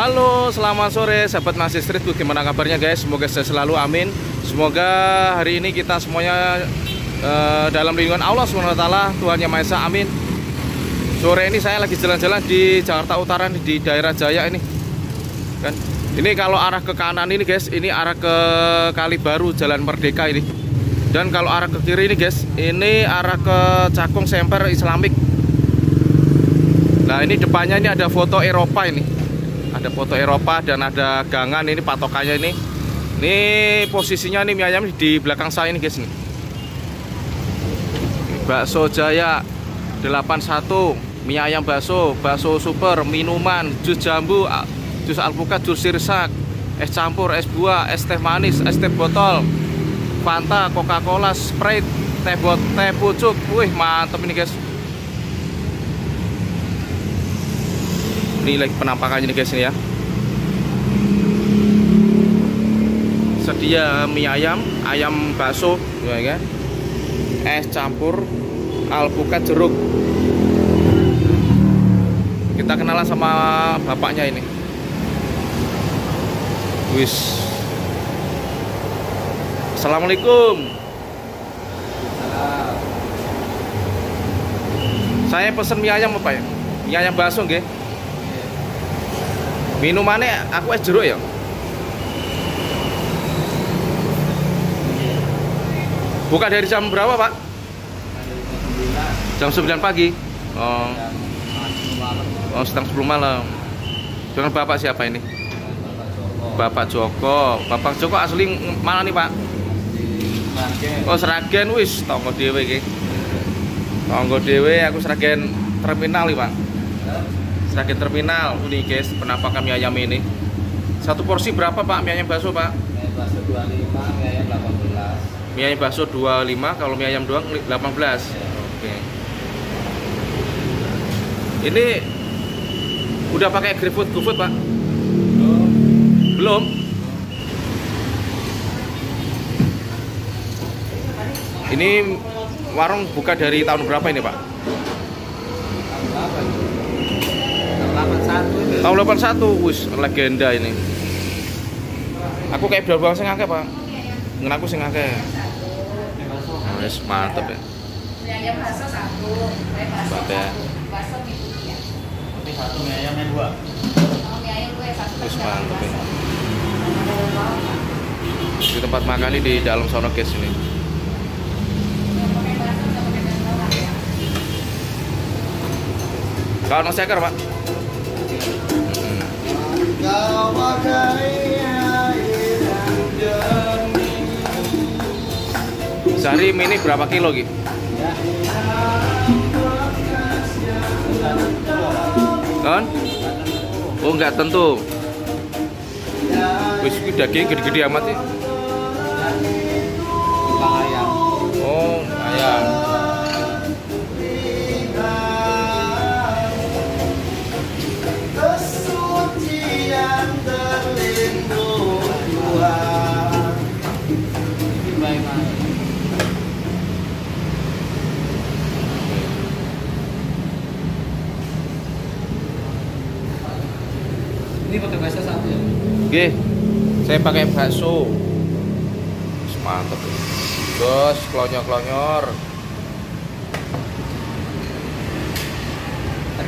Halo, selamat sore sahabat Nasi Street Food. Gimana kabarnya guys? Semoga saya selalu, amin. Semoga hari ini kita semuanya dalam lindungan Allah SWT, Tuhan Yang Maha Esa, amin. Sore ini saya lagi jalan-jalan di Jakarta Utara nih, di daerah Jaya ini kan. Ini kalau arah ke kanan ini guys, ini arah ke Kali Baru, Jalan Merdeka ini. Dan kalau arah ke kiri ini guys, ini arah ke Cakung Semper Islamik. Nah ini depannya ini ada foto Eropa ini. Ada foto Eropa dan ada gangan ini patokannya ini. Ini posisinya nih mie ayam di belakang saya ini guys nih. Bakso Jaya 81, mie ayam bakso, bakso super, minuman, jus jambu, jus alpukat, jus sirsak, es campur, es buah, es teh manis, es teh botol, Fanta, Coca-Cola, Sprite, teh pucuk. Wih, mantep ini guys. Ini lagi penampakannya nih guys ini ya. Sedia mie ayam, ayam bakso, ya kan? Es campur, alpukat, jeruk. Kita kenalan sama bapaknya ini. Wis. Assalamualaikum. Saya pesen mie ayam apa ya? Mie ayam bakso nggih. Minumannya aku es jeruk ya. Buka dari jam berapa Pak? Jam 9 pagi. Oh, setengah 10 malam. Dengan Bapak siapa ini? Bapak Joko. Bapak Joko asli mana nih Pak? Oh, Sragen. Wis tonggo dhewe iki. Tonggo dhewe, aku Sragen terminal nih Pak. Sragen terminal. Ini guys, penampakan mie ayam ini. Satu porsi berapa Pak mie ayam bakso Pak? Mie bakso 25, mie ayam 18. Mie ayam bakso 25, kalau mie ayam doang 18. Ya. Oke. Ini udah pakai GrabFood Pak? Belum. Ini warung buka dari tahun berapa ini Pak? Tahun 81, wis legenda ini. Aku kayak berbang sing akeh, Pak. Ngen aku sing akeh. Wis mantep ya. Mie ayam bakso 1, mie bakso ya. bakso ya. Tapi satu mie ayamnya 2. Oh, mie ayam gue 1. Wis mantep ya. Di tempat makan ini di dalam sono guys ini. Kalau nasi akar Pak? Sehari mie ini berapa kilo gitu? Kan? Oh nggak tentu. Wis daging gede-gede amat ya. Ayam. Oh ayam. Ini pakai bakso 1 ya? Oke, saya pakai bakso. Mantap. Terus klonyor-klonyor.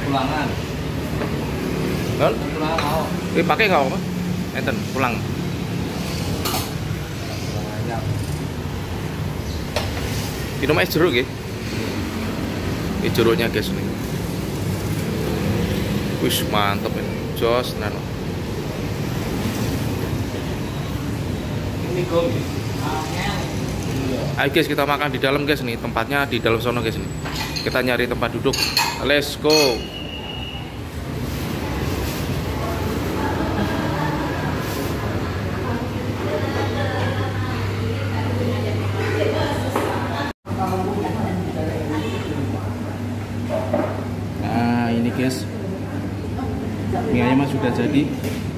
Pulangan. Kan? Pulangan mau. Pakai nggak apa? Enten pulang. Ayam. Minum es jeruk ya. Ini jeruknya guys nih. Wih mantap ya. Jos nano. Ini gom. Ayo guys kita makan di dalam guys nih. Tempatnya di dalam sono guys nih. Kita nyari tempat duduk. Let's go. Nah ini guys, mie ayam sudah jadi.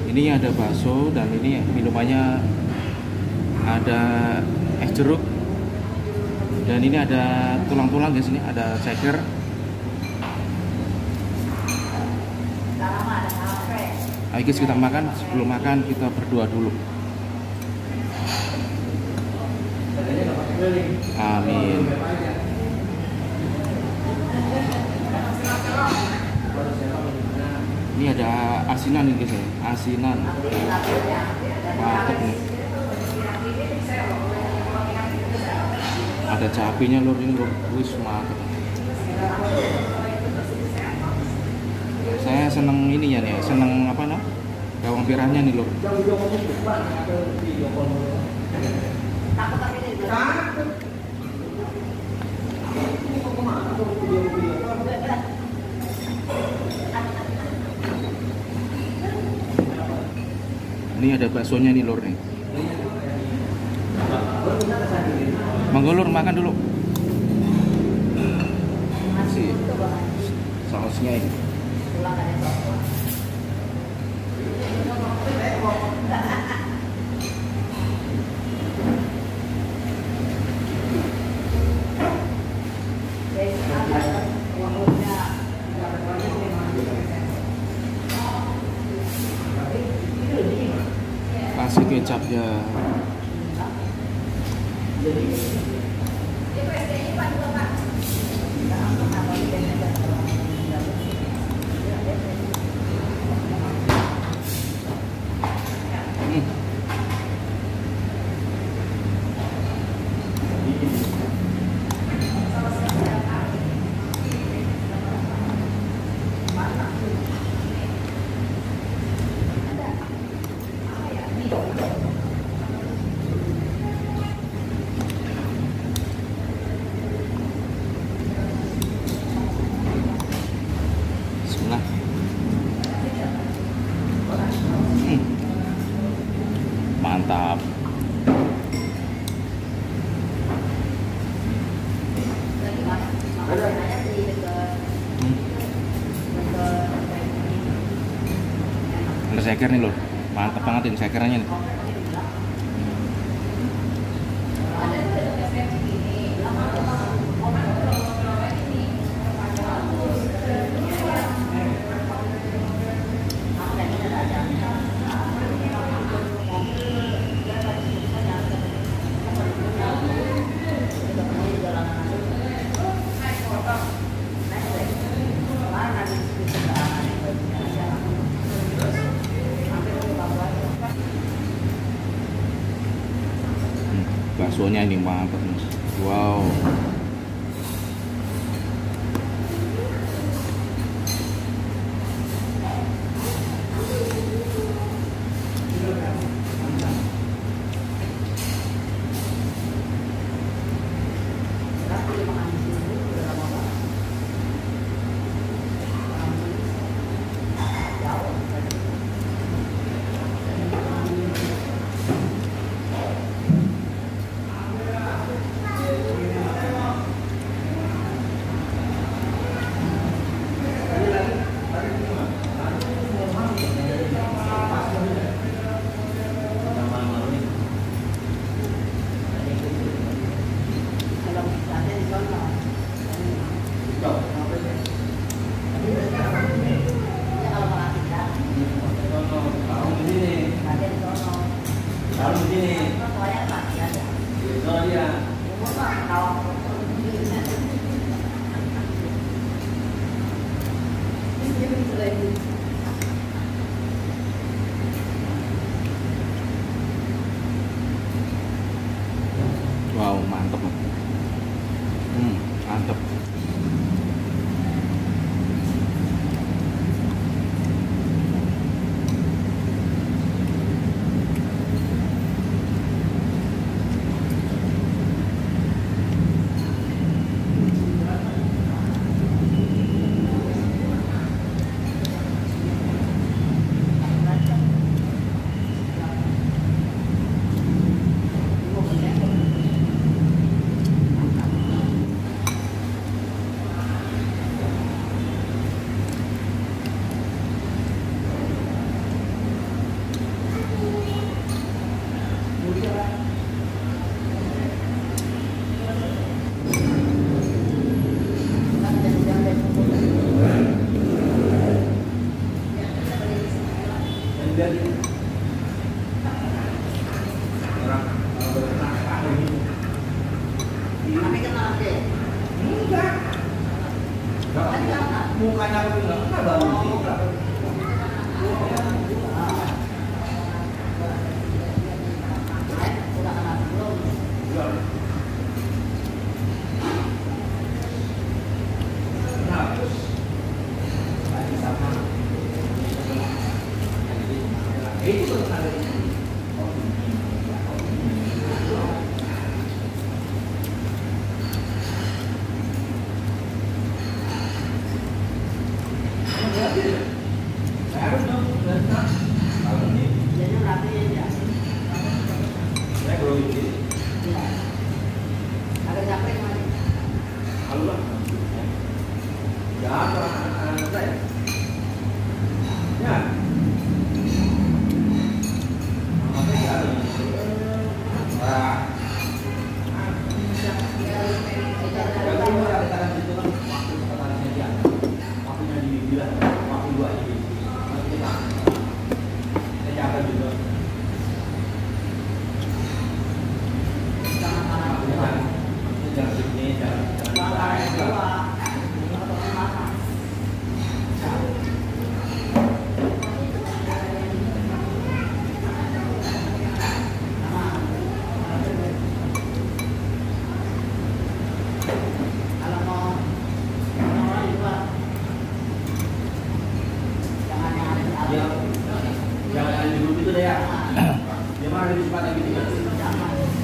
Ini ada bakso dan ini minumannya ada es jeruk. Dan ini ada tulang-tulang guys, ini ada ceker. Ayo guys, kita makan. Sebelum makan kita berdoa dulu. Amin. Ini ada asinan nih guys ya. Asinan. Mantap nih. Ada cabenya lur, ini lur. Wis mantap. Saya seneng ininya nih, seneng apa nah? Bawang merahnya nih lur. Ini ada baksonya nih lur nih. Monggo lur, makan dulu. Masih sausnya ini. Kasih kecapnya. Bismillah. Mantap. Ada seker nih lur. Mantap banget ini sekernya nih. Baksonya ini mantap nih. Wow. Tapi kenal deh. Enggak. Mukanya aku bilang enggak baru sih.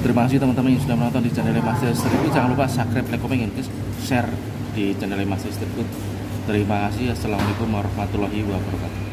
Terima kasih teman-teman yang sudah menonton di channel Master Street Food. Jangan lupa subscribe, like, komen, dan share di channel Master Street Food. Terima kasih. Assalamualaikum warahmatullahi wabarakatuh.